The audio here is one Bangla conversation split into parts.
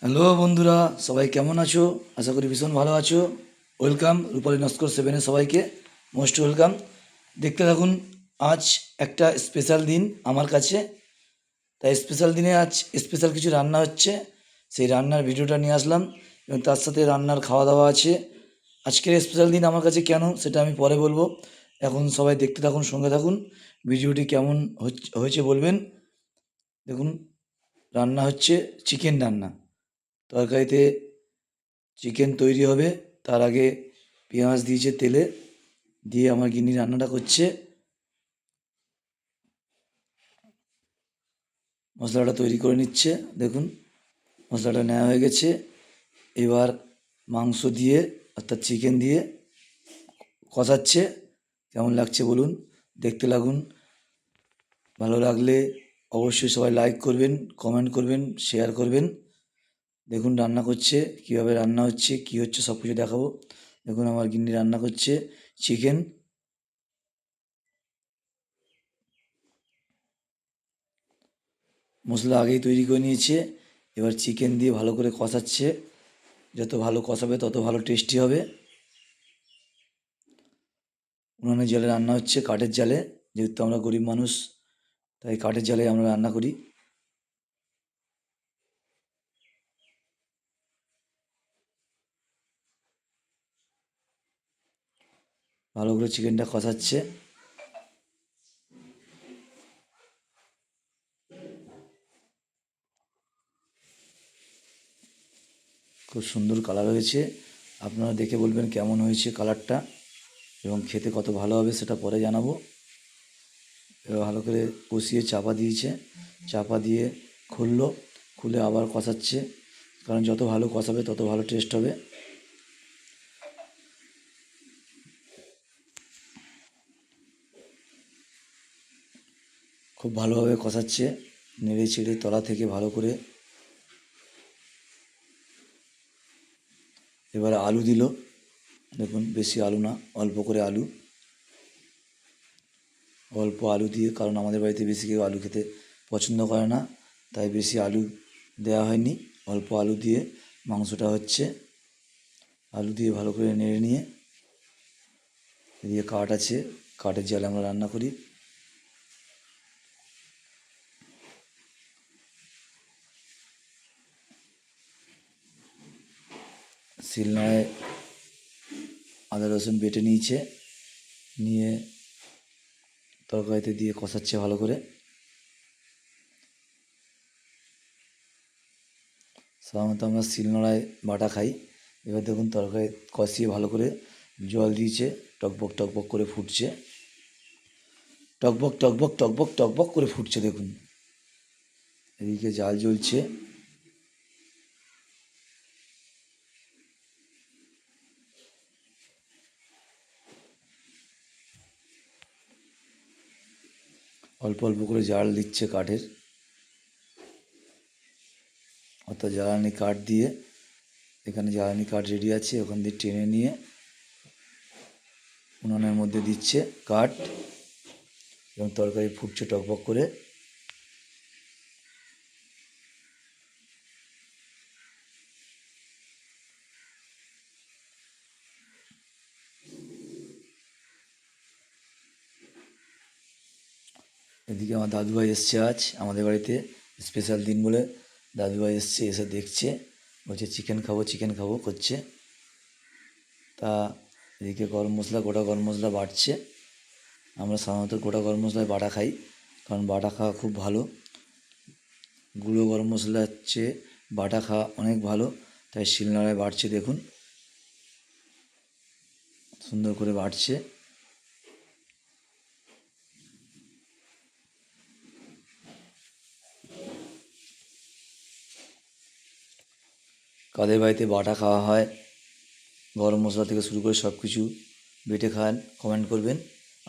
হ্যালো বন্ধুরা, সবাই কেমন আছো? আশা করি ভীষণ ভালো আছো। ওয়েলকাম রূপালী নস্কর সেভেনে সবাইকে মোস্ট ওয়েলকাম। দেখতে থাকুন, আজ একটা স্পেশাল দিন আমার কাছে। তাই স্পেশাল দিনে আজ স্পেশাল কিছু রান্না হচ্ছে, সেই রান্নার ভিডিওটা নিয়ে আসলাম এবং তার সাথে রান্নার খাওয়া দাওয়া আছে। আজকের স্পেশাল দিন আমার কাছে কেন সেটা আমি পরে বলবো। এখন সবাই দেখতে থাকুন, সঙ্গে থাকুন। ভিডিওটি কেমন হয়েছে বলবেন। দেখুন, রান্না হচ্ছে চিকেন রান্না। তরকারিতে চিকেন তৈরি হবে, তার আগে পেঁয়াজ দিয়েছে তেলে, দিয়ে আমার গিন্নি রান্নাটা করছে। মশলাটা তৈরি করে নিচ্ছে। দেখুন, মশলাটা নেওয়া হয়ে গেছে। এবার মাংস দিয়ে অর্থাৎ চিকেন দিয়ে কষাচ্ছে। কেমন লাগছে বলুন, দেখতে লাগুন। ভালো লাগলে অবশ্যই সবাই লাইক করবেন, কমেন্ট করবেন, শেয়ার করবেন। দেখুন রান্না করছে, কীভাবে রান্না হচ্ছে, কী হচ্ছে সব কিছু দেখাবো। দেখুন আমার গিন্নি রান্না করছে চিকেন। মশলা আগেই তৈরি করে নিয়েছে, এবার চিকেন দিয়ে ভালো করে কষাচ্ছে। যত ভালো কষাবে তত ভালো টেস্টি হবে। উনুনের জালে রান্না হচ্ছে, কাঠের জালে। যেহেতু আমরা গরিব মানুষ, তাই কাঠের জালে আমরা রান্না করি। ভালো করে চিকেনটা কষাচ্ছে। খুব সুন্দর কালার হয়েছে। আপনারা দেখে বলবেন কেমন হয়েছে কালারটা, এবং খেতে কত ভালো হবে সেটা পরে জানাবো। এবার ভালো করে কষিয়ে চাপা দিয়েছে, চাপা দিয়ে খুললো, খুলে আবার কষাচ্ছে। কারণ যত ভালো কষাবে তত ভালো টেস্ট হবে। খুব ভালোভাবে কষাচ্ছে, নেড়ে চেড়ে তলা থেকে ভালো করে। এবারে আলু দিল। দেখুন, বেশি আলু না, অল্প করে আলু। অল্প আলু দিয়ে, কারণ আমাদের বাড়িতে বেশি কেউ আলু খেতে পছন্দ করে না, তাই বেশি আলু দেওয়া হয়নি। অল্প আলু দিয়ে মাংসটা হচ্ছে। আলু দিয়ে ভালো করে নেড়ে নিয়ে, এদিকে কাঠ আছে, কাঠের জালে আমরা রান্না করি। শিলনোড়ায় আদা রসুন বেটে নিয়েছে, নিয়ে তরকারিতে দিয়ে কষাচ্ছে ভালো করে। সাধারণত আমরা শিলনোড়ায় বাটা খাই। এবার দেখুন তরকারি কষিয়ে ভালো করে জল দিয়েছে, টকবক টকবক করে ফুটছে। টকবক টকবক টকবক টকবক করে ফুটছে দেখুন। এদিকে জাল জ্বলছে। অল্প অল্প করে জাল দিচ্ছে কাঠের, অর্থাৎ জ্বালানি কাঠ দিয়ে। এখানে জ্বালানি কাঠ রেডি আছে, ওখান দিয়ে টেনে নিয়ে উনুনের মধ্যে দিচ্ছে কাঠ, এবং তরকারি ফুটছে টকবক করে। এদিকে আমার দাদুভাই এসছে আজ আমাদের বাড়িতে, স্পেশাল দিন বলে দাদুভাই এসছে, এসে দেখছে, বলছে চিকেন খাবো চিকেন খাবো করছে। তা এদিকে গরম মশলা, গোটা গরম মশলা বাটছে। আমরা সাধারণত গোটা গরম মশলায় বাটা খাই, কারণ বাটা খাওয়া খুব ভালো। গুঁড়ো গরম মশলার চেয়ে বাটা খাওয়া অনেক ভালো, তাই শিলনোড়ায় বাটছে। দেখুন সুন্দর করে বাটছে। কাদের বাড়িতে বাটা খাওয়া হয়, গরম মশলা থেকে শুরু করে সব কিছু বেটে খান, কমেন্ট করবেন।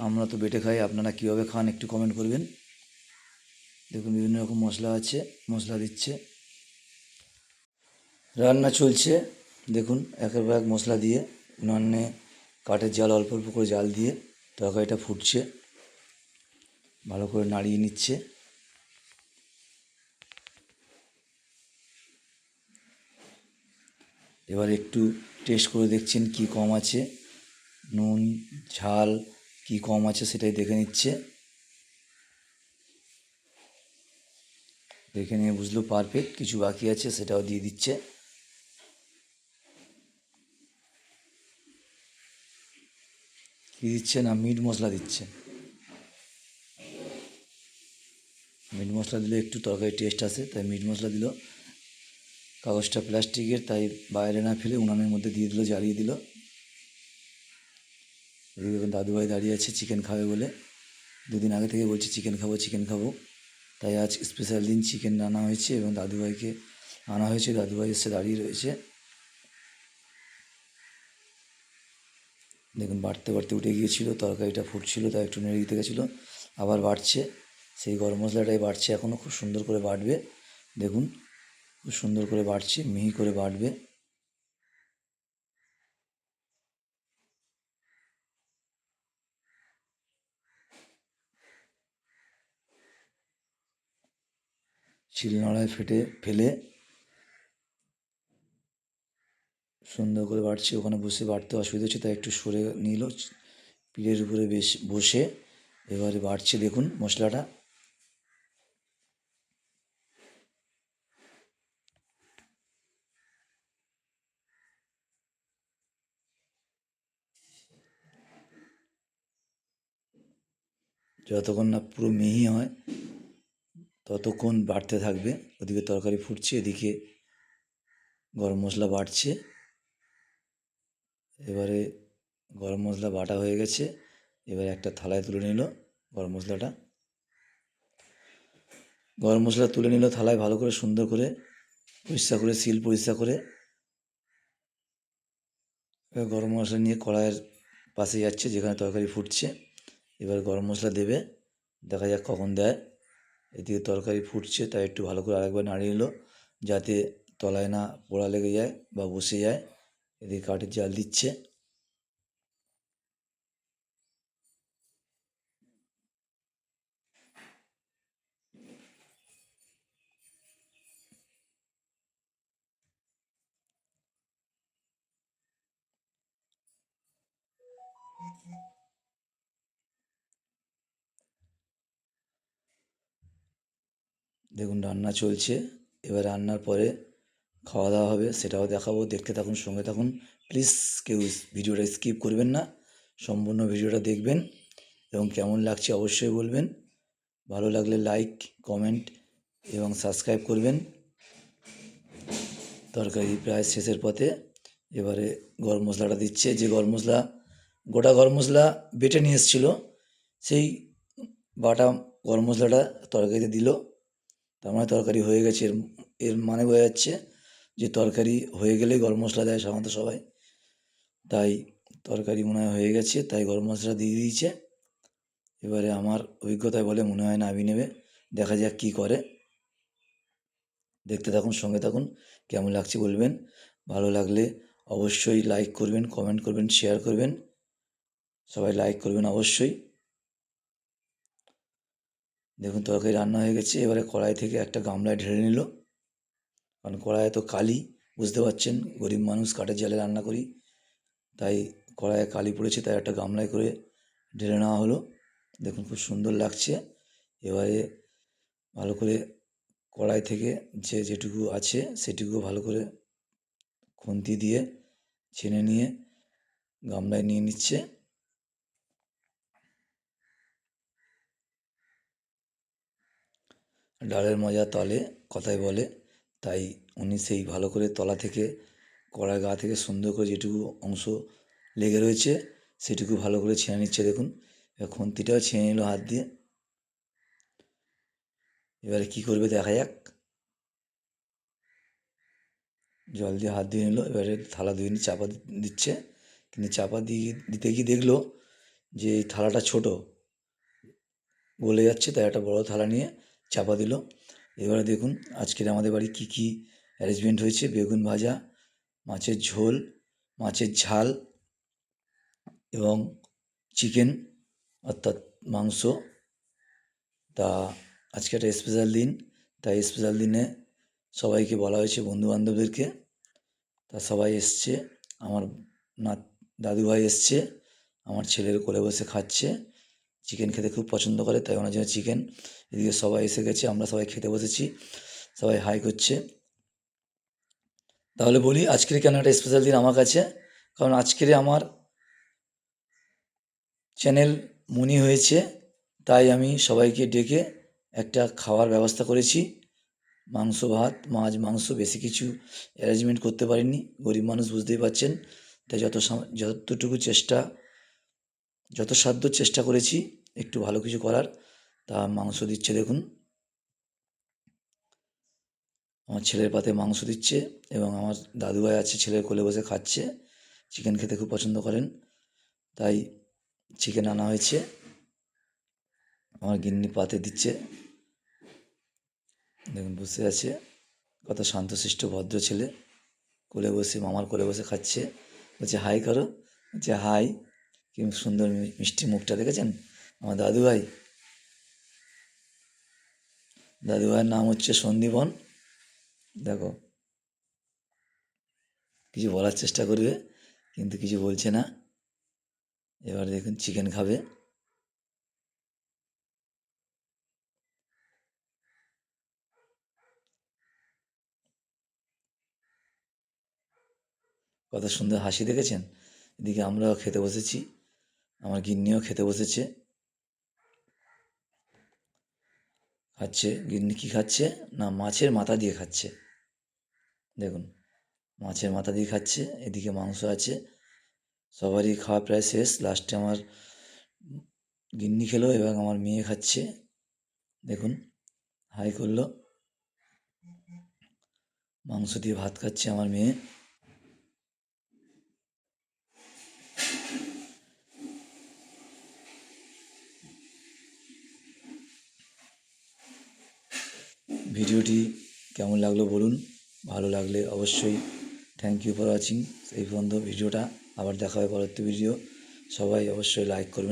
আমরা তো বেটে খাই, আপনারা কীভাবে খান একটু কমেন্ট করবেন। দেখুন বিভিন্ন রকম মশলা আছে, মশলা দিচ্ছে। রান্না চলছে, দেখুন একের পর এক মশলা দিয়ে উনুনে কাঠের জাল, অল্প অল্প করে জাল দিয়ে তরকারিটা ফুটছে। ভালো করে নাড়িয়ে নিচ্ছে। এবার একটু টেস্ট করে দেখছেন কি কম আছে, নুন ঝাল কি কম আছে সেটাই দেখে নিচ্ছে। দেখে নিয়ে বুঝলো পারফেক্ট, কিছু বাকি আছে সেটাও দিয়ে দিচ্ছে। কী দিচ্ছে না, মিট মশলা দিচ্ছে। মিট মশলা দিলে একটু তরকারি টেস্ট আসে, তাই মিট মশলা দিল। কাগজটা প্লাস্টিকের, তাই বাইরে না ফেলে উনানের মধ্যে দিয়ে দিল, জ্বালিয়ে দিল। এদিকে এখন দাদুভাই দাঁড়িয়ে আছে চিকেন খাবে বলে, দুদিন আগে থেকে বলছে চিকেন খাবো চিকেন খাবো, তাই আজ স্পেশাল দিন চিকেন আনা হয়েছে এবং দাদুভাইকে আনা হয়েছে। দাদুভাই এসে দাঁড়িয়ে রয়েছে, দেখুন বাড়তে বাড়তে উঠে গিয়েছিল, তরকারিটা ফুটছিল তাই একটু নেড়ে দিতে গেছিলো, আবার বাড়ছে। সেই গরম মশলাটাই বাড়ছে, এখনও খুব সুন্দর করে বাটবে। দেখুন খুব সুন্দর করে বাড়ছে, মিহি করে বাটবে। শিলনোড়ায় ফেলে সুন্দর করে বাড়ছে। ওখানে বসে বাড়তে অসুবিধা হচ্ছে, তাই একটু সরে নিল পিঠের উপরে বেশ বসে। এবারে বাড়ছে দেখুন মশলাটা। যতক্ষণ না পুরো মিহি হয় ততক্ষণ বাড়তে থাকবে। ওদিকে তরকারি ফুটছে, এদিকে গরম মশলা বাড়ছে। এবারে গরম মশলা বাটা হয়ে গেছে, এবারে একটা থালায় তুলে নিল গরম মশলাটা। গরম মশলা তুলে নিল থালায়, ভালো করে সুন্দর করে পরিষ্কার করে সিল পরিষ্কার করে। এবার গরম মশলা নিয়ে কড়াইয়ের পাশে যাচ্ছে যেখানে তরকারি ফুটছে। এবার গরম মশলা দেবে, দেখা যাক কখন দেয়। এদিকে তরকারি ফুটছে, তাই একটু ভালো করে আরেকবার নাড়িয়ে নিল যাতে তলায় না পোড়া লেগে যায় বা বসে যায়। এদিকে কাঠের জাল দিচ্ছে। দেখুন রান্না চলছে, এবার রান্নার পরে খাওয়া দাওয়া হবে, সেটাও দেখাবো। দেখতে থাকুন, সঙ্গে থাকুন। প্লিজ কেউ ভিডিওটা স্কিপ করবেন না, সম্পূর্ণ ভিডিওটা দেখবেন এবং কেমন লাগছে অবশ্যই বলবেন। ভালো লাগলে লাইক কমেন্ট এবং সাবস্ক্রাইব করবেন। তরকারি প্রায় শেষের পথে। এবারে গরম মশলাটা দিচ্ছে, যে গরম মশলা গোটা গরম মশলা বেটে নিয়ে এসেছিলো, সেই বাটা গরম মশলাটা তরকারিতে দিল। তার মানে তরকারি হয়ে গেছে, এর মানে বোঝা যাচ্ছে যে তরকারি হয়ে গেলেই গরম মশলা দেয় সাধারণত সবাই, তাই তরকারি মনে হয় হয়ে গেছে, তাই গরম মশলা দিয়ে দিয়েছে। এবারে আমার অভিজ্ঞতায় বলে মনে হয় নামিয়ে নেবে, দেখা যাক কী করে। দেখতে থাকুন, সঙ্গে থাকুন, কেমন লাগছে বলবেন। ভালো লাগলে অবশ্যই লাইক করবেন, কমেন্ট করবেন, শেয়ার করবেন। সবাই লাইক করবেন অবশ্যই। দেখুন তরকারি রান্না হয়ে গেছে, এবারে কড়াই থেকে একটা গামলায় ঢেলে নিল, কারণ কড়াইয়ে তো কালি, বুঝতে পারছেন গরিব মানুষ কাঠের জালে রান্না করি, তাই কড়াইয়ে কালি পড়েছে, তাই একটা গামলায় করে ঢেলে নেওয়া হলো। দেখুন খুব সুন্দর লাগছে। এবারে ভালো করে কড়াই থেকে যেটুকু আছে সেটুকু ভালো করে খুন্তি দিয়ে ছেনে নিয়ে গামলায় নিয়ে নিচ্ছে। ডালের মজা তলে কথায় বলে, তাই উনি সেই ভালো করে তলা থেকে কড়াই গা থেকে সুন্দর করে যেটুকু অংশ লেগে রয়েছে সেটুকু ভালো করে ছেঁড়ে নিচ্ছে। দেখুন এবার খুন্তিটাও ছেঁড়ে নিল হাত দিয়ে। এবারে কী করবে দেখা যাক। জল দিয়ে হাত ধুয়ে নিল, এবারে থালা ধুয়ে নিয়ে চাপা দিচ্ছে, কিন্তু চাপা দিয়ে দিতে গিয়ে দেখলো যে এই থালাটা ছোটো, গলে যাচ্ছে, তাই একটা বড় থালা নিয়ে চাপা দিল। এবারে দেখুন আজকের আমাদের বাড়ি কী কী অ্যারেঞ্জমেন্ট হয়েছে: বেগুন ভাজা, মাছের ঝোল, মাছের ঝাল এবং চিকেন অর্থাৎ মাংস। তা আজকে একটা স্পেশাল দিন, তাই স্পেশাল দিনে সবাইকে বলা হয়েছে, বন্ধুবান্ধবদেরকে তা সবাই এসছে, আমার না দাদুভাই এসছে, আমার ছেলের কোলে বসে খাচ্ছে, চিকেন খেতে খুব পছন্দ করে, তাই ওনার জন্য চিকেন। এদিকে সবাই এসে গেছে, আমরা সবাই খেতে বসেছি, সবাই হাই করছে। তাহলে বলি আজকের কেন একটা স্পেশাল দিন আমার কাছে, কারণ আজকের আমার চ্যানেল মনি হয়েছে, তাই আমি সবাইকে ডেকে একটা খাওয়ার ব্যবস্থা করেছি। মাংস ভাত, মাছ, মাংস, বেশি কিছু অ্যারেঞ্জমেন্ট করতে পারিনি, গরিব মানুষ বুঝতেই পারছেন। তাই যতটুকু চেষ্টা, যত সাধ্য চেষ্টা করেছি একটু ভালো কিছু করার। তা মাংস দিচ্ছে দেখুন, আমার ছেলের পাতে মাংস দিচ্ছে, এবং আমার দাদুভাই আছে ছেলের কোলে বসে খাচ্ছে, চিকেন খেতে খুব পছন্দ করেন, তাই চিকেন আনা হয়েছে। আমার গিন্নি পাতে দিচ্ছে, দেখুন বসে আছে, কত শান্তশিষ্ট ভদ্র ছেলে, কোলে বসে, মামার কোলে বসে খাচ্ছে। বলছে হাই করো, বলছে হাই। কি সুন্দর মিষ্টি মুখটা দেখেছেন আমার দাদুভাই। দাদুভাইয়ের নাম হচ্ছে সন্দীপন। দেখো, কিছু বলার চেষ্টা করবে কিন্তু কিছু বলছে না। এবার দেখুন চিকেন খাবে। কত সুন্দর হাসি দেখেছেন। এদিকে আমরাও খেতে বসেছি, আমার গিন্নিও খেতে বসেছে, খাচ্ছে। গিন্নি কী খাচ্ছে না, মাছের মাথা দিয়ে খাচ্ছে, দেখুন মাছের মাথা দিয়ে খাচ্ছে। এদিকে মাংস আছে, সবারই খাওয়া প্রায় শেষ, লাস্টে আমার গিন্নি খেলো এবং আমার মেয়ে খাচ্ছে, দেখুন হাই করলো। মাংস দিয়ে ভাত খাচ্ছে আমার মেয়ে। ভিডিওটি কেমন লাগলো বলুন, ভালো লাগলে অবশ্যই থ্যাংক ইউ ফর ওয়াচিং। এই পর্যন্ত ভিডিওটা, আবার দেখা হবে পরবর্তী ভিডিও। সবাই অবশ্যই লাইক করবেন।